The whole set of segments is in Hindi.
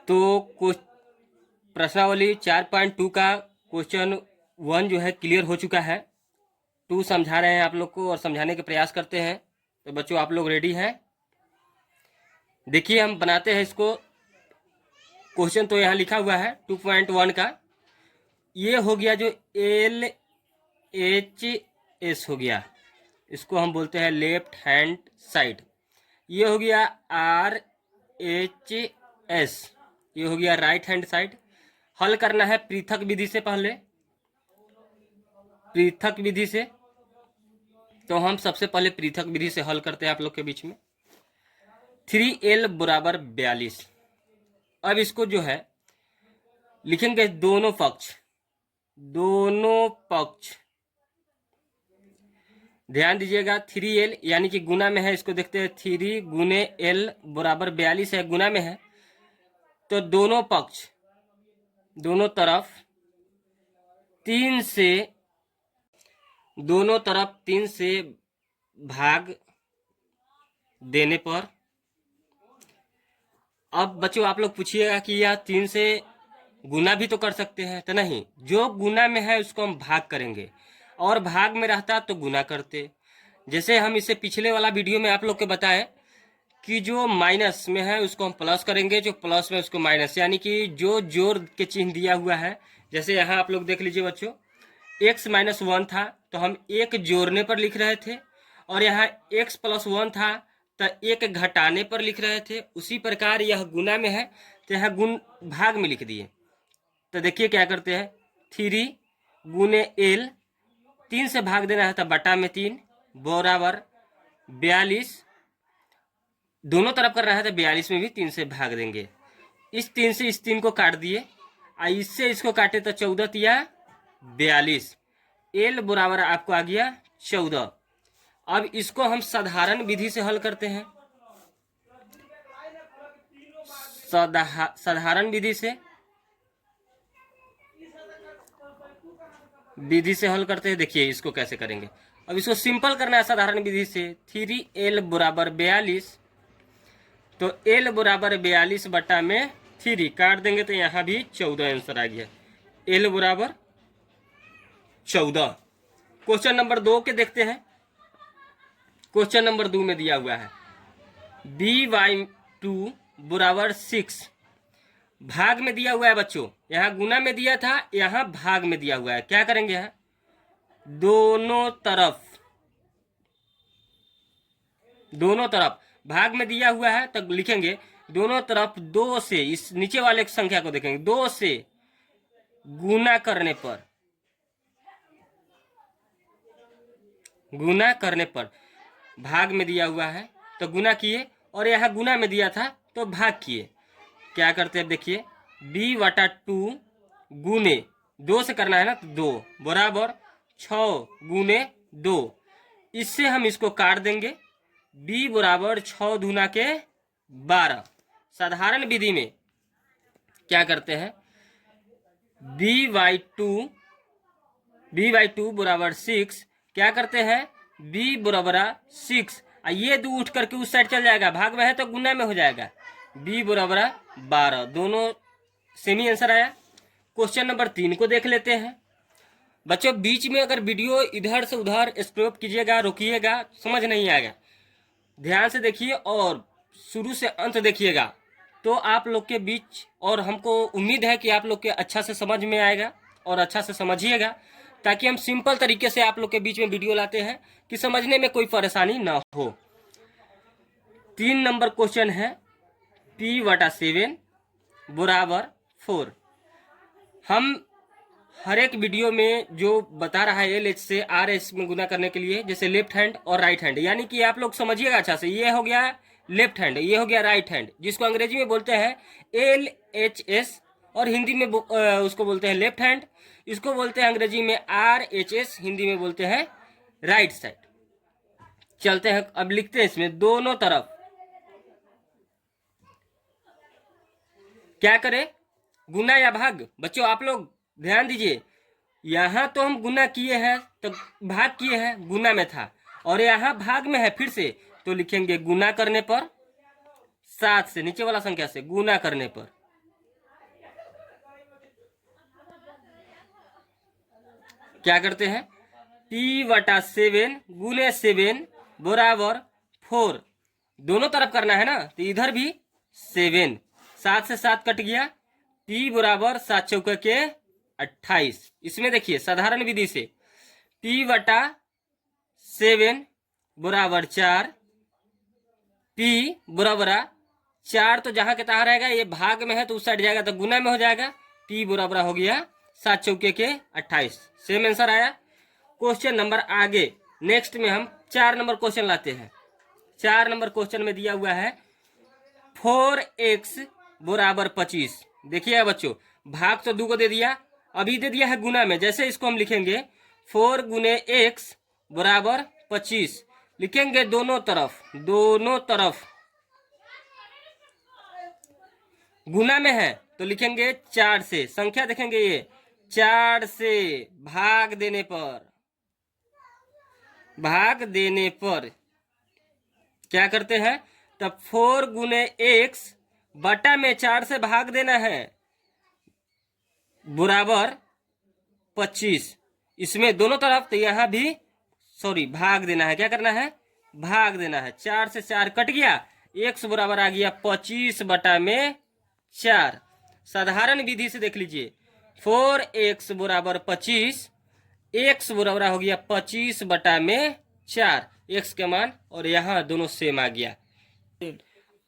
तो प्रश्नावली 4.2 का क्वेश्चन 1 जो है क्लियर हो चुका है। 2 समझा रहे हैं आप लोग को और समझाने के प्रयास करते हैं। तो बच्चों आप लोग रेडी हैं? देखिए हम बनाते हैं इसको। क्वेश्चन तो यहाँ लिखा हुआ है 2.1 का। ये हो गया जो LHS हो गया, इसको हम बोलते हैं लेफ्ट हैंड साइड। ये हो गया RHS, ये हो गया राइट हैंड साइड। हल करना है पृथक विधि से, पहले पृथक विधि से। तो हम सबसे पहले पृथक विधि से हल करते हैं आप लोग के बीच में। 3L बराबर 42। अब इसको जो है लिखेंगे दोनों पक्ष, दोनों पक्ष ध्यान दीजिएगा। 3L यानी कि गुना में है, इसको देखते हैं। 3 गुने L बराबर 42 है, गुना में है। तो दोनों पक्ष, दोनों तरफ 3 से, दोनों तरफ 3 से भाग देने पर। अब बच्चों आप लोग पूछिएगा कि यह 3 से गुना भी तो कर सकते हैं, तो नहीं, जो गुना में है उसको हम भाग करेंगे, और भाग में रहता तो गुना करते। जैसे हम इसे पिछले वाला वीडियो में आप लोग को बताए कि जो माइनस में है उसको हम प्लस करेंगे, जो प्लस में उसको माइनस, यानी कि जो जोड़ के चिन्ह दिया हुआ है। जैसे यहाँ आप लोग देख लीजिए बच्चों, x - 1 था तो हम एक जोड़ने पर लिख रहे थे, और यहाँ x + 1 था तो एक घटाने पर लिख रहे थे। उसी प्रकार यह गुना में है तो यहाँ गुण भाग में लिख दिए। तो देखिए क्या करते हैं, 3 गुने L, 3 से भाग देना है तो बटा में 3 बराबर 42। दोनों तरफ कर रहा है तो 42 में भी 3 से भाग देंगे। इस 3 से इस 3 को काट दिए, इससे इसको काटे तो 14 तिया 42। L बराबर आपको आ गया 14। अब इसको हम साधारण विधि से हल करते हैं। साधारण विधि से हल करते हैं। देखिए इसको कैसे करेंगे। अब इसको सिंपल करना है साधारण विधि से। 3L बराबर 42, तो L बराबर 42 बटा में 3 काट देंगे तो यहाँ भी 14 आंसर आ गया। L बराबर 14। क्वेश्चन नंबर 2 के देखते हैं। क्वेश्चन नंबर 2 में दिया हुआ है by2 बराबर 6। भाग में दिया हुआ है बच्चों, यहाँ गुना में दिया था, यहाँ भाग में दिया हुआ है। क्या करेंगे, यहाँ दोनों तरफ, दोनों तरफ भाग में दिया हुआ है तो लिखेंगे दोनों तरफ 2 से, इस नीचे वाले संख्या को देखेंगे, 2 से गुना करने पर, गुना करने पर भाग में दिया हुआ है तो गुना किए, और यहाँ गुना में दिया था तो भाग किए। क्या करते हैं देखिए, b/2 गुने 2 से करना है ना, तो 2 बराबर 6 गुने 2। इससे हम इसको काट देंगे, b बराबर 6 दूना के 12। साधारण विधि में क्या करते हैं, b/2 बराबर 6, क्या करते हैं, b बराबर 6, ये 2 उठ करके उस साइड चल जाएगा, भाग में है तो गुना में हो जाएगा। b बराबर 12, दोनों सेमी आंसर आया। क्वेश्चन नंबर 3 को देख लेते हैं। बच्चों बीच में अगर वीडियो इधर से उधर स्क्रॉल कीजिएगा, रोकिएगा, समझ नहीं आएगा, ध्यान से देखिए और शुरू से अंत देखिएगा, तो आप लोग के बीच, और हमको उम्मीद है कि आप लोग के अच्छा से समझ में आएगा और अच्छा से समझिएगा, ताकि हम सिंपल तरीके से आप लोग के बीच में वीडियो लाते हैं कि समझने में कोई परेशानी ना हो। 3 नंबर क्वेश्चन है p/7 बराबर 4। हम हर एक वीडियो में जो बता रहा है LH से RS में गुना करने के लिए, जैसे लेफ्ट हैंड और राइट हैंड, यानी कि आप लोग समझिएगा अच्छा से। ये हो गया लेफ्ट हैंड, ये हो गया राइट हैंड, जिसको अंग्रेजी में बोलते हैं LHS, और हिंदी में उसको बोलते हैं लेफ्ट हैंड। इसको बोलते हैं अंग्रेजी में RHS, हिंदी में बोलते हैं राइट साइड। चलते हैं अब लिखते हैं इसमें दोनों तरफ। क्या करें, गुना या भाग? बच्चों आप लोग ध्यान दीजिए, यहाँ तो हम गुना किए हैं तो भाग किए हैं, गुना में था, और यहाँ भाग में है फिर से, तो लिखेंगे गुना करने पर 7 से, नीचे वाला संख्या से गुना करने पर क्या करते हैं, p/7 गुने 7 बराबर 4। दोनों तरफ करना है ना, तो इधर भी 7, 7 से 7 कट गया, p बराबर 7 चौके के 28। इसमें देखिए साधारण विधि से p/7 बराबर 4, p बराबर 4 तो जहां के तहां रहेगा, ये भाग में है तो उस साइड जाएगा तो गुना में हो जाएगा, p बराबर हो गया 7 चौके के 28। सेम आंसर आया। क्वेश्चन नंबर आगे नेक्स्ट में हम 4 नंबर क्वेश्चन लाते हैं। 4 नंबर क्वेश्चन में दिया हुआ है 4x बराबर 25। देखिए बच्चों, भाग तो 2 को दे दिया, अभी दे दिया है गुना में। जैसे इसको हम लिखेंगे 4 गुने x बराबर 25, लिखेंगे दोनों तरफ गुना में है तो लिखेंगे 4 से। संख्या देखेंगे ये 4 से भाग देने पर क्या करते हैं, तब 4 गुने x बटा में 4 से भाग देना है बराबर 25। इसमें दोनों तरफ, तो यहां भी भाग देना है। क्या करना है, भाग देना है। 4 से 4 कट गया, x बराबर आ गया 25 बटा में 4। साधारण विधि से देख लीजिए, 4x बराबर 25, x बराबर हो गया 25 बटा में 4, x के मान, और यहाँ दोनों सेम आ गया।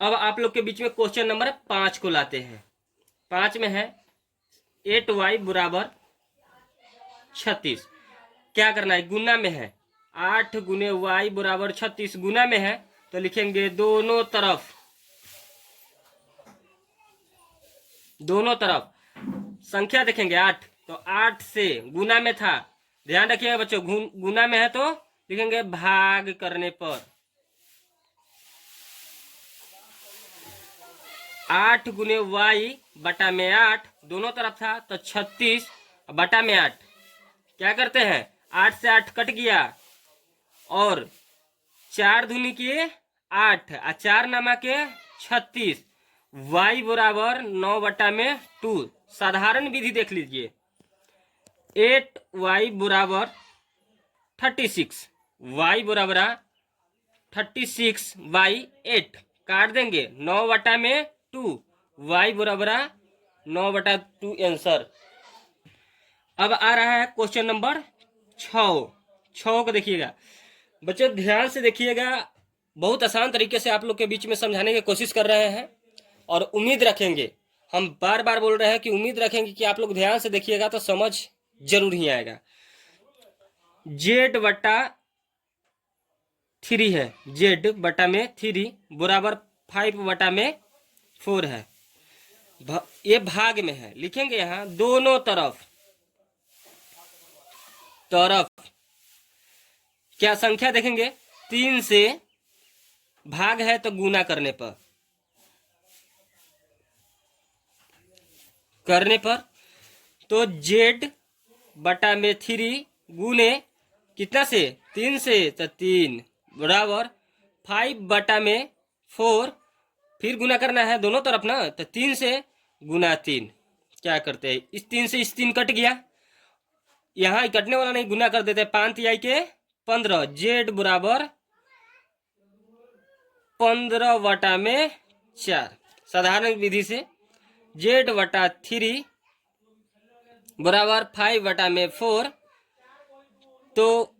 अब आप लोग के बीच में क्वेश्चन नंबर 5 को लाते हैं। 5 में है 8y बराबर 36। क्या करना है, गुना में है, 8 गुने y बराबर 36 गुना में है तो लिखेंगे दोनों तरफ संख्या देखेंगे 8, तो 8 से गुना में था, ध्यान रखिएगा बच्चों, गुना में है तो लिखेंगे भाग करने पर। 8 गुने y बटा में 8 दोनों तरफ था तो 36 बटा में 8। क्या करते हैं, 8 से 8 कट गया, और 4 दूनी के 8 और 4 नामा के 36, y बराबर 9 बटा में 2। साधारण विधि देख लीजिए, 8y बराबर 36, y बराबर 36/8 काट देंगे, 9 बटा में 2, y बराबर 9 बटा 2 आंसर। अब आ रहा है क्वेश्चन नंबर 6 को देखिएगा बच्चों, ध्यान से देखिएगा। बहुत आसान तरीके से आप लोग के बीच में समझाने की कोशिश कर रहे हैं, और उम्मीद रखेंगे, हम बार बार बोल रहे हैं कि उम्मीद रखेंगे कि आप लोग ध्यान से देखिएगा तो समझ जरूर ही आएगा। z बटा 3 है, z बटा में 3 बराबर 5 बटा में 4 है, ये भाग में है। लिखेंगे यहाँ दोनों तरफ क्या संख्या देखेंगे, 3 से भाग है तो गुना करने पर तो z बटा में 3 गुने कितना से, 3 से, तो 3 बराबर 5 बटा में 4, फिर गुना करना है दोनों तरफ ना, तो 3 से गुना 3। क्या करते हैं, इस 3 से इस 3 कट गया, यहाँ कटने वाला नहीं, गुना कर देते, 5 तिहाई के 15, z बराबर 15 बटा में 4। साधारण विधि से z बटा 3 बराबर 5 बटा में 4, तो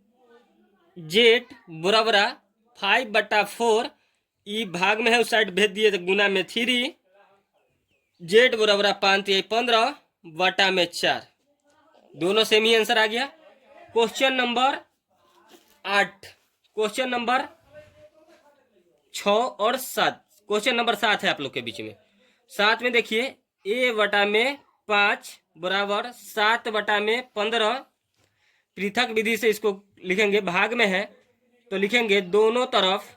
z बराबर 5 बटा 4, ई भाग में है उस साइड भेज दिए तो गुना में 3, z बराबर 5 तिहाई 15 बटा में 4, दोनों सेम ही आंसर आ गया। क्वेश्चन नंबर 8, क्वेश्चन नंबर 6 और 7, क्वेश्चन नंबर 7 है आप लोग के बीच में। 7 में देखिए a बटा में 5 बराबर 7 बटा में 15, पृथक विधि से इसको लिखेंगे, भाग में है तो लिखेंगे दोनों तरफ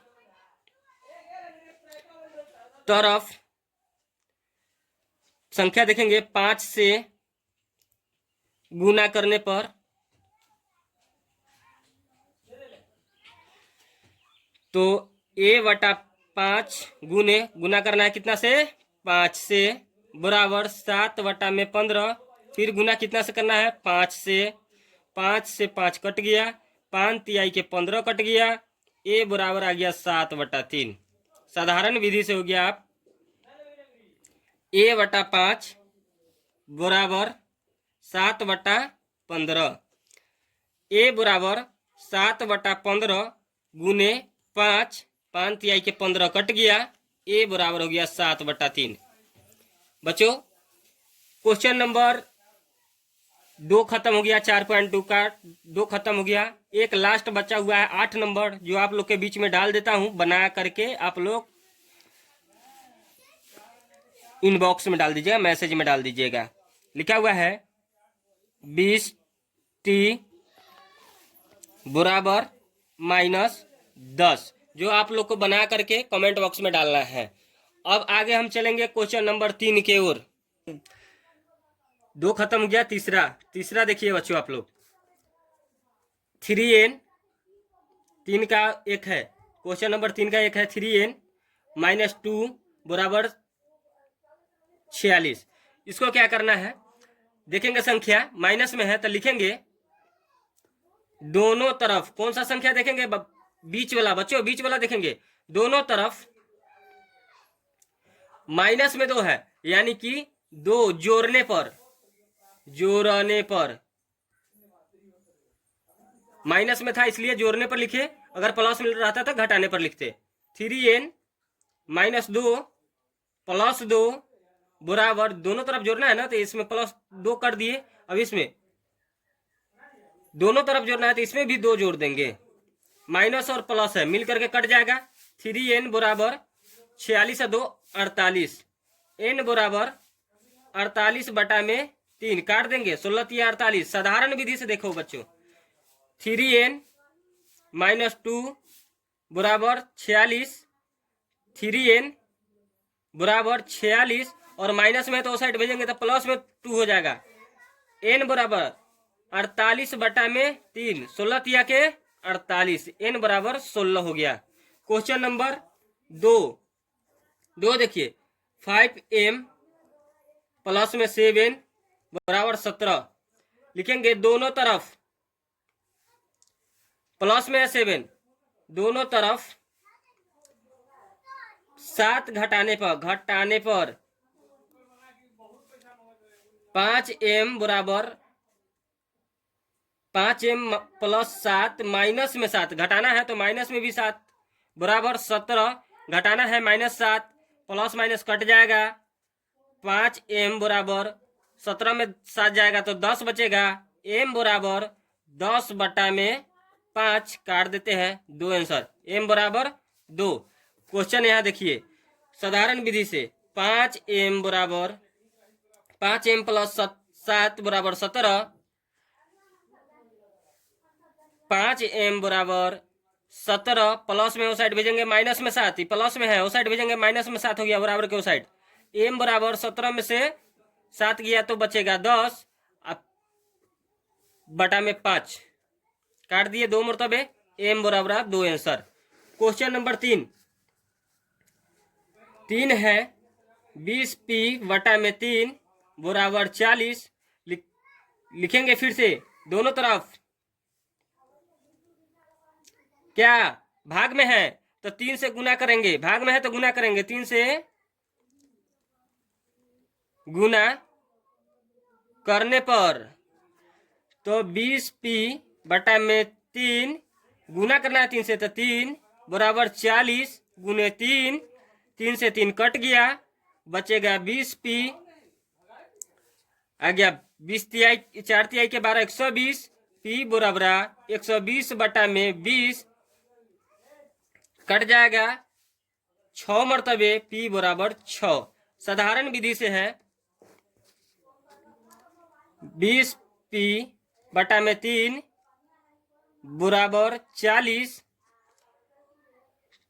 संख्या देखेंगे 5 से गुना करने पर तो a बटा 5 गुना करना है कितना से, 5 से, बराबर 7 बटा में 15, फिर गुना कितना से करना है, 5 से, 5 से 5 कट गया, 5 तिहाई के 15 कट गया, ए बराबर आ गया 7/3। साधारण विधि से हो गया आप a/5 बराबर 7/15। ए बराबर 7/15 गुने 5, 5 तिहाई के 15 कट गया, ए बराबर हो गया 7/3। बच्चों क्वेश्चन नंबर 2 खत्म हो गया, 4.2 का 2 खत्म हो गया। एक लास्ट बचा हुआ है 8 नंबर, जो आप लोग के बीच में डाल देता हूं, बना करके आप लोग इनबॉक्स में डाल दीजिएगा, मैसेज में डाल दीजिएगा। लिखा हुआ है 20t बराबर -10, जो आप लोग को बना करके कमेंट बॉक्स में डालना है। अब आगे हम चलेंगे क्वेश्चन नंबर 3 के ओर। 2 खत्म हो गया, तीसरा देखिए बच्चों आप लोग। 3n 3 का एक है, क्वेश्चन नंबर 3 का एक है 3n -2 बराबर 46। इसको क्या करना है, देखेंगे संख्या माइनस में है तो लिखेंगे दोनों तरफ। कौन सा संख्या देखेंगे, बीच वाला बच्चों, बीच वाला देखेंगे। दोनों तरफ माइनस में 2 है, यानी कि 2 जोड़ने पर माइनस में था इसलिए जोड़ने पर लिखे, अगर प्लस में रहता तो घटाने पर लिखते। 3n -2 + 2 बराबर, दोनों तरफ जोड़ना है ना, तो इसमें +2 कर दिए। अब इसमें दोनों तरफ जोड़ना है तो इसमें भी 2 जोड़ देंगे। माइनस और प्लस है, मिल करके कट जाएगा। 3n बराबर 46 और 2 48, n बराबर 48/3 काट देंगे, 16 तिया 48। साधारण विधि से देखो बच्चों, 3n -2 बराबर 46, 3n बराबर 46 और माइनस में तो उस साइड भेजेंगे तो प्लस में 2 हो जाएगा। n बराबर 48/3, 16 तिया के 48, n बराबर 16 हो गया। क्वेश्चन नंबर 2 देखिए, 5m प्लस में 7n बराबर 17। लिखेंगे दोनों तरफ प्लस में 7, दोनों तरफ 7 घटाने पर 5m बराबर 5m + 7 माइनस में 7 घटाना है तो माइनस में भी 7 बराबर 17, घटाना है -7, प्लस माइनस कट जाएगा। 5m बराबर 17 में 7 जाएगा तो 10 बचेगा। m बराबर 10/5 काट देते हैं, 2 आंसर, m बराबर 2। क्वेश्चन यहाँ देखिए, साधारण विधि से 5m बराबर 5m + 7 बराबर 17, 5m बराबर 17 प्लस में उस साइड भेजेंगे माइनस में 7, प्लस में है उस साइड भेजेंगे माइनस में 7 हो गया, बराबर के उस साइड। m बराबर 17 में से 7 गया तो बचेगा 10, बटा में 5 काट दिए 2 मरतबे, m बराबर 2 आंसर। क्वेश्चन नंबर 3 है 20p/3 बराबर 40। लिखेंगे फिर से, दोनों तरफ क्या भाग में है तो 3 से गुना करेंगे, भाग में है तो गुना करेंगे, 3 से गुना करने पर तो 20p/3 गुना करना है 3 से, तो 3 बराबर 40 गुने 3, 3 से 3 कट गया, बचेगा 20p, आ गया 20 तिहाई 4 तिहाई के 12 120, p बराबर 120/20 कट जाएगा 6 मरतबे, p बराबर 6। साधारण विधि से है 20p/3 बराबर 40,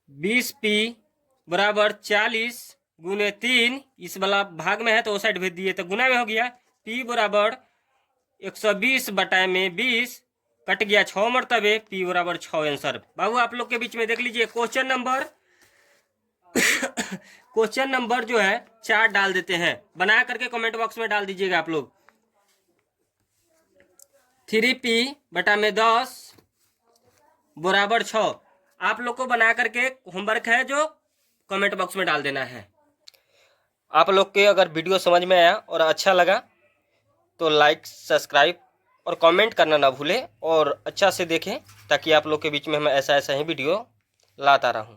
20p बराबर 40 गुने 3, इस वाला भाग में है तो वो साइड भेज दिए तो गुना में हो गया। p बराबर 120/20 कट गया 6 मरतबे, p बराबर 6 आंसर। बाबू आप लोग के बीच में देख लीजिए, क्वेश्चन नंबर जो है 4 डाल देते हैं, बना करके कमेंट बॉक्स में डाल दीजिएगा आप लोग। 3p/10 बराबर 6। आप लोग को बना करके होमवर्क है जो कमेंट बॉक्स में डाल देना है। आप लोग के अगर वीडियो समझ में आया और अच्छा लगा तो लाइक, सब्सक्राइब और कमेंट करना ना भूलें और अच्छा से देखें, ताकि आप लोग के बीच में मैं ऐसा ही वीडियो लाता रहूं।